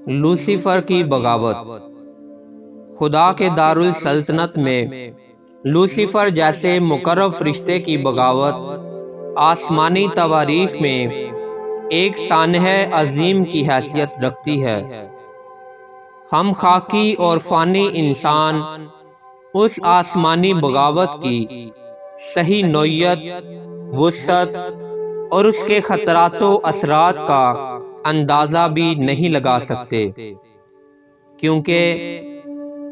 Lucifer کی بغاوت۔ خدا کے دارالسلطنت میں لوسیفر جیسے مقرب فرشتے کی بغاوت آسمانی تواریخ میں ایک سانحہ عظیم کی حیثیت رکھتی ہے۔ ہم خاکی اور فانی انسان اس آسمانی بغاوت کی صحیح نوعیت، وسعت اور اس کے خطرات و اثرات کا اندازہ بھی نہیں لگا سکتے، کیونکہ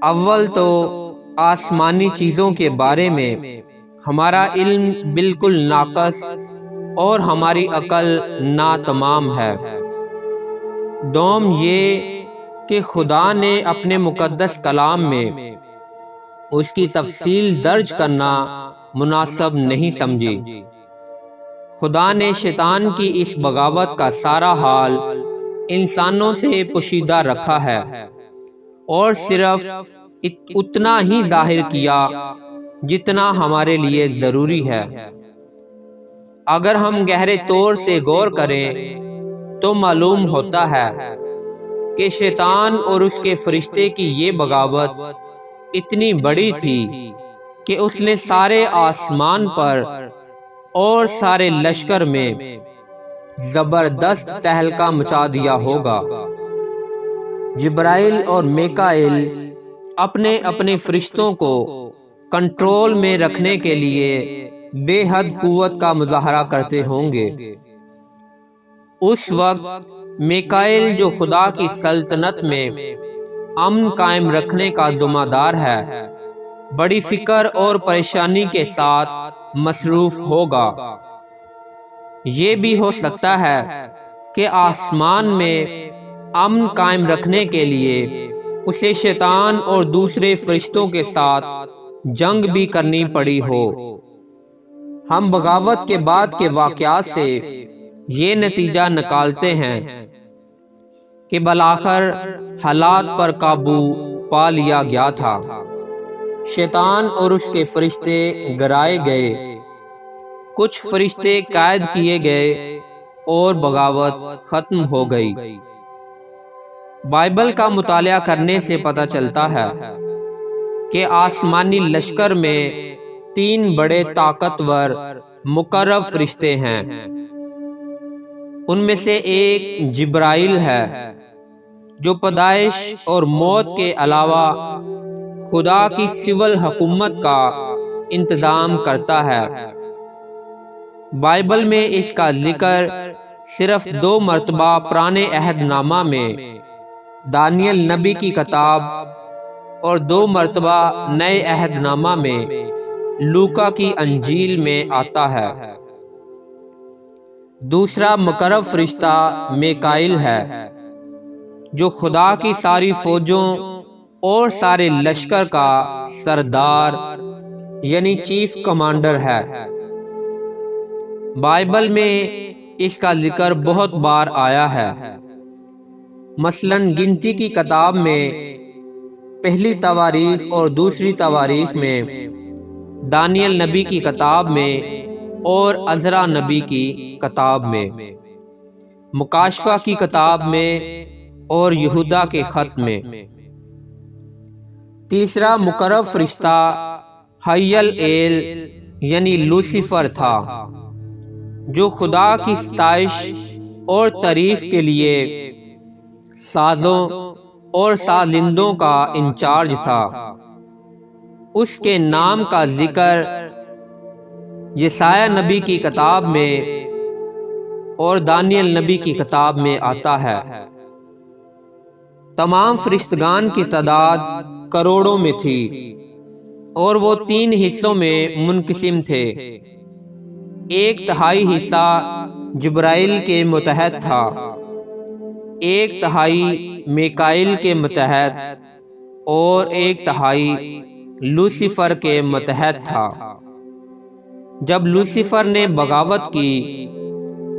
اول تو آسمانی چیزوں کے بارے میں ہمارا علم بالکل ناقص اور ہماری عقل ناتمام ہے۔ دوم یہ کہ خدا نے اپنے مقدس کلام میں اس کی تفصیل درج کرنا مناسب نہیں سمجھی۔ خدا نے شیطان کی اس بغاوت کا سارا حال انسانوں سے پوشیدہ رکھا ہے اور صرف اتنا ہی ظاہر کیا جتنا ہمارے لیے ضروری ہے۔ اگر ہم گہرے طور سے غور کریں تو معلوم ہوتا ہے کہ شیطان اور اس کے فرشتے کی یہ بغاوت اتنی بڑی تھی کہ اس نے سارے آسمان پر اور سارے لشکر میں زبردست تہلکہ مچا دیا ہوگا۔ جبرائیل اور میکائیل اپنے اپنے فرشتوں کو کنٹرول میں رکھنے کے لیے بے حد قوت کا مظاہرہ کرتے ہوں گے۔ اس وقت میکائیل جو خدا کی سلطنت میں امن قائم رکھنے کا ذمہ دار ہے، بڑی فکر اور پریشانی کے ساتھ مصروف ہوگا۔ یہ بھی ہو سکتا ہے کہ آسمان میں امن قائم رکھنے کے لیے اسے شیطان اور دوسرے فرشتوں کے ساتھ جنگ بھی کرنی پڑی ہو۔ ہم بغاوت کے بعد کے واقعات سے یہ نتیجہ نکالتے ہیں کہ بالآخر حالات پر قابو پا لیا گیا تھا۔ شیطان اور اس کے فرشتے گرائے گئے، کچھ فرشتے قید کیے گئے اور بغاوت ختم ہو گئی۔ بائبل کا مطالعہ کرنے سے پتہ چلتا ہے کہ آسمانی لشکر میں 3 بڑے طاقتور مقرب فرشتے ہیں۔ ان میں سے ایک جبرائیل ہے، جو پیدائش اور موت کے علاوہ خدا کی سول حکومت کا انتظام کرتا ہے۔ بائبل میں اس کا ذکر صرف 2 مرتبہ پرانے عہد نامہ میں دانیل نبی کی کتاب اور 2 مرتبہ نئے عہد نامہ میں لوکا کی انجیل میں آتا ہے۔ دوسرا مقرب فرشتہ میکائیل ہے، جو خدا کی ساری فوجوں اور سارے لشکر کا سردار یعنی چیف کمانڈر ہے۔ بائبل میں اس کا ذکر بہت بار آیا ہے۔ مثلاً گنتی کی کتاب میں، پہلی تواریخ اور دوسری تواریخ میں، دانیل نبی کی کتاب میں اور عزرا نبی کی کتاب میں، مکاشفہ کی کتاب میں اور یہودا کے خط میں۔ تیسرا مقرب فرشتہ حیل ایل یعنی لوسیفر تھا، جو خدا کی ستائش اور تعریف کے لیے سازوں اور سازندوں کا انچارج تھا۔ اس کے نام کا ذکر یسایہ نبی کی کتاب میں اور دانیل نبی کی کتاب میں آتا ہے۔ تمام فرشتگان کی تعداد کروڑوں میں تھی اور وہ 3 حصوں میں منقسم تھے۔ 1/3 حصہ جبرائیل کے متحد تھا، 1/3 میکائیل کے متحد اور 1/3 لوسیفر کے متحد تھا۔ جب لوسیفر نے بغاوت کی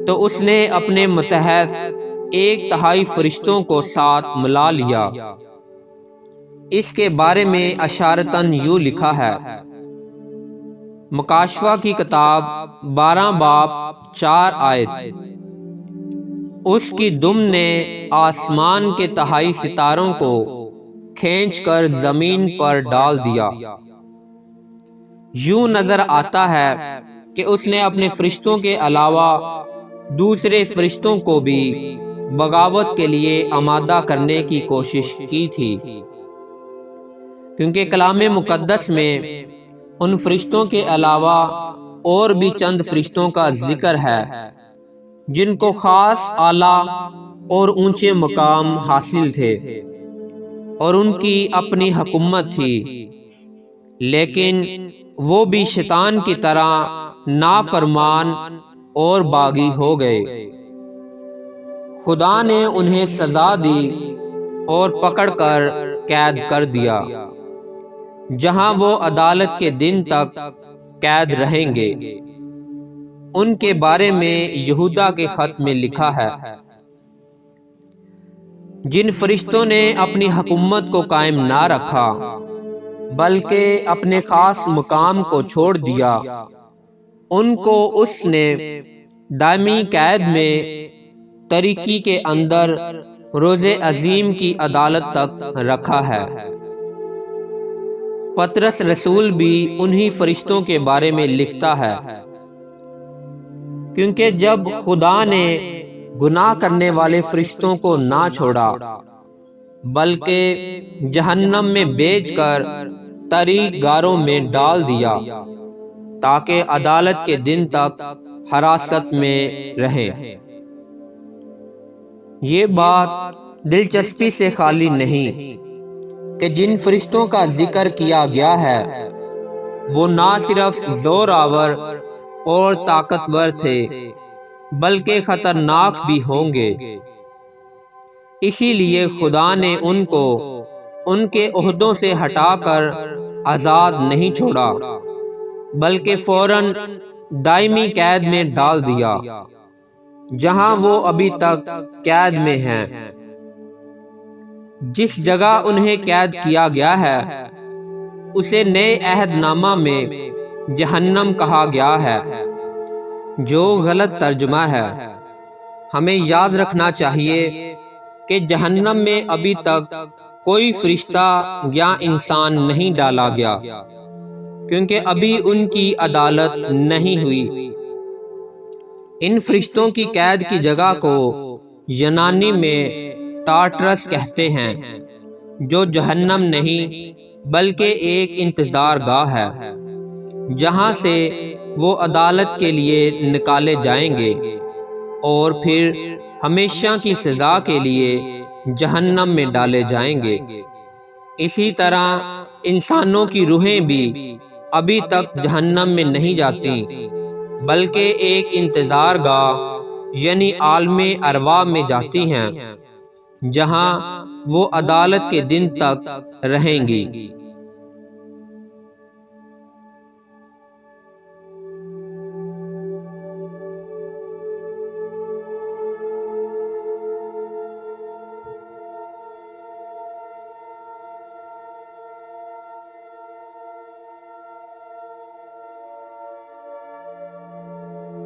تو اس نے اپنے متحد 1/3 فرشتوں کو ساتھ ملا لیا۔ اس کے بارے میں اشارتاً یوں لکھا ہے، مکاشفہ کی کتاب 12 باب 4 آیت، اس کی دم نے آسمان کے تہائی ستاروں کو کھینچ کر زمین پر ڈال دیا۔ یوں نظر آتا ہے کہ اس نے اپنے فرشتوں کے علاوہ دوسرے فرشتوں کو بھی بغاوت کے لیے آمادہ کرنے کی کوشش کی تھی، کیونکہ کلام مقدس میں ان فرشتوں کے علاوہ اور بھی چند فرشتوں کا ذکر ہے جن کو خاص اعلیٰ اور اونچے مقام حاصل تھے اور ان کی اپنی حکومت تھی، لیکن وہ بھی شیطان کی طرح نافرمان اور باغی ہو گئے۔ خدا نے انہیں سزا دی اور پکڑ کر قید کر دیا، جہاں وہ عدالت کے دن تک قید رہیں گے۔ ان کے بارے میں یہودا کے خط میں لکھا ہے، جن فرشتوں نے اپنی حکومت کو قائم نہ رکھا بلکہ اپنے خاص مقام کو چھوڑ دیا، ان کو اس نے دائمی قید میں تاریکی کے اندر روز عظیم کی عدالت تک رکھا ہے۔ پطرس رسول بھی انہی فرشتوں کے بارے میں لکھتا ہے، کیونکہ جب خدا نے گناہ کرنے والے فرشتوں کو نہ چھوڑا بلکہ جہنم میں بیچ کر تاریک غاروں میں ڈال دیا تاکہ عدالت کے دن تک حراست میں رہیں۔ یہ بات دلچسپی سے خالی نہیں کہ جن فرشتوں کا ذکر کیا گیا ہے وہ نہ صرف زور آور اور طاقتور تھے بلکہ خطرناک بھی ہوں گے۔ اسی لیے خدا نے ان کو ان کے عہدوں سے ہٹا کر آزاد نہیں چھوڑا بلکہ فوراً دائمی قید میں ڈال دیا، جہاں وہ ابھی تک قید میں ہیں۔ جس جگہ انہیں قید کیا گیا ہے اسے نئے عہد نامہ میں جہنم کہا گیا ہے، جو غلط ترجمہ ہے۔ ہمیں یاد رکھنا چاہیے کہ جہنم میں ابھی تک کوئی فرشتہ یا انسان نہیں ڈالا گیا، کیونکہ ابھی ان کی عدالت نہیں ہوئی۔ ان فرشتوں کی قید کی جگہ کو یونانی میں ٹارٹرس کہتے ہیں، جو جہنم نہیں بلکہ ایک انتظار گاہ ہے، جہاں سے وہ عدالت کے لیے نکالے جائیں گے اور پھر ہمیشہ کی سزا کے لیے جہنم میں ڈالے جائیں گے۔ اسی طرح انسانوں کی روحیں بھی ابھی تک جہنم میں نہیں جاتی بلکہ ایک انتظار گاہ یعنی عالم ارواح میں جاتی ہیں، جہاں وہ عدالت کے دن تک رہیں گی۔